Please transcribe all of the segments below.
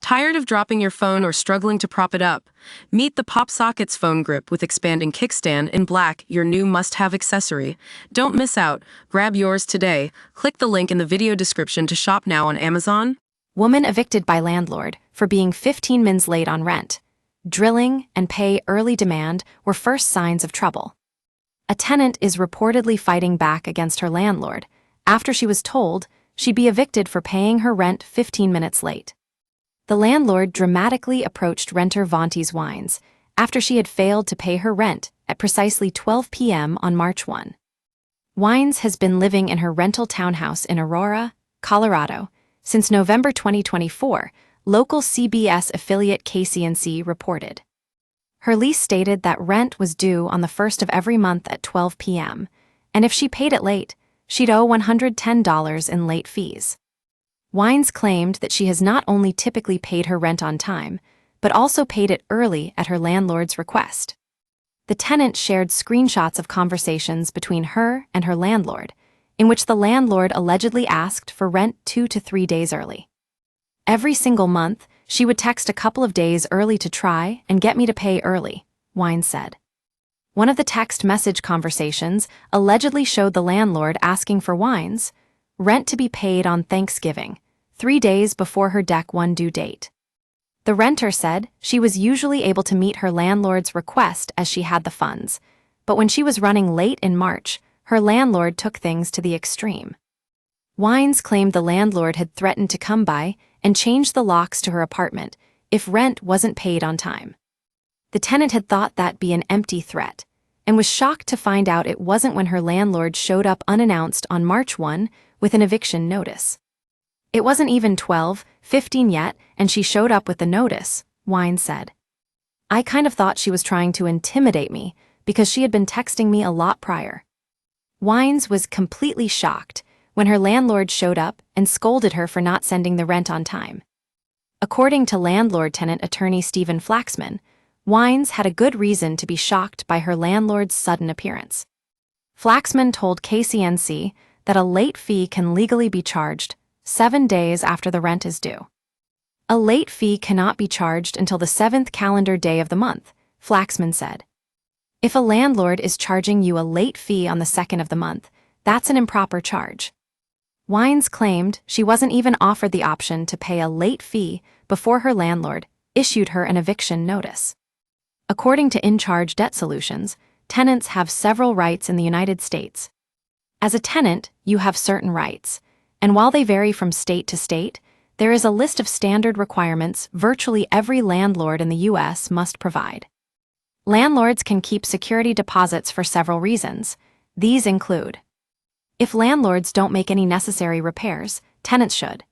Tired of dropping your phone or struggling to prop it up? Meet the Pop Sockets phone grip with expanding kickstand in black, your new must-have accessory. Don't miss out. Grab yours today. Click the link in the video description to shop now on Amazon. Woman evicted by landlord for being 15 minutes late on rent. Drilling and pay early demand were first signs of trouble. A tenant is reportedly fighting back against her landlord after she was told she'd be evicted for paying her rent 15 minutes late. The landlord dramatically approached renter Vonti's Wines after she had failed to pay her rent at precisely 12 p.m. on March 1. Wines has been living in her rental townhouse in Aurora, Colorado, since November 2024, local CBS affiliate KCNC reported. Her lease stated that rent was due on the first of every month at 12 p.m., and if she paid it late, she'd owe $110 in late fees. Wines claimed that she has not only typically paid her rent on time, but also paid it early at her landlord's request. The tenant shared screenshots of conversations between her and her landlord, in which the landlord allegedly asked for rent 2 to 3 days early. Every single month, she would text a couple of days early to try and get me to pay early, Wines said. One of the text message conversations allegedly showed the landlord asking for Wines' rent to be paid on Thanksgiving, 3 days before her Deck 1 due date. The renter said she was usually able to meet her landlord's request as she had the funds, but when she was running late in March, her landlord took things to the extreme. Wines claimed the landlord had threatened to come by and change the locks to her apartment if rent wasn't paid on time. The tenant had thought that'd be an empty threat and was shocked to find out it wasn't when her landlord showed up unannounced on March 1 with an eviction notice. It wasn't even 12:15 yet, and she showed up with the notice, Wines said. I kind of thought she was trying to intimidate me because she had been texting me a lot prior. Wines was completely shocked when her landlord showed up and scolded her for not sending the rent on time. According to landlord-tenant attorney Stephen Flaxman, Wines had a good reason to be shocked by her landlord's sudden appearance. Flaxman told KCNC that a late fee can legally be charged 7 days after the rent is due. A late fee cannot be charged until the 7th calendar day of the month, Flaxman said. If a landlord is charging you a late fee on the 2nd of the month, that's an improper charge. Wines claimed she wasn't even offered the option to pay a late fee before her landlord issued her an eviction notice. According to In Charge Debt Solutions, tenants have several rights in the United States. As a tenant, you have certain rights, and while they vary from state to state, there is a list of standard requirements virtually every landlord in the U.S. must provide. Landlords can keep security deposits for several reasons. These include: if landlords don't make any necessary repairs, tenants should.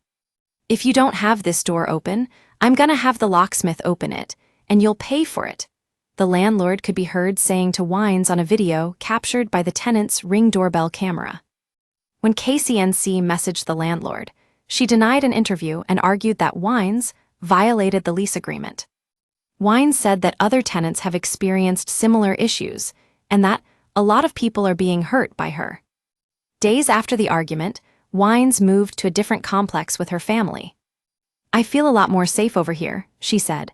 If you don't have this door open, I'm gonna have the locksmith open it, and you'll pay for it, the landlord could be heard saying to Wines on a video captured by the tenant's Ring doorbell camera. When KCNC messaged the landlord, she denied an interview and argued that Wines violated the lease agreement. Wines said that other tenants have experienced similar issues and that a lot of people are being hurt by her. Days after the argument, Wines moved to a different complex with her family. I feel a lot more safe over here, she said.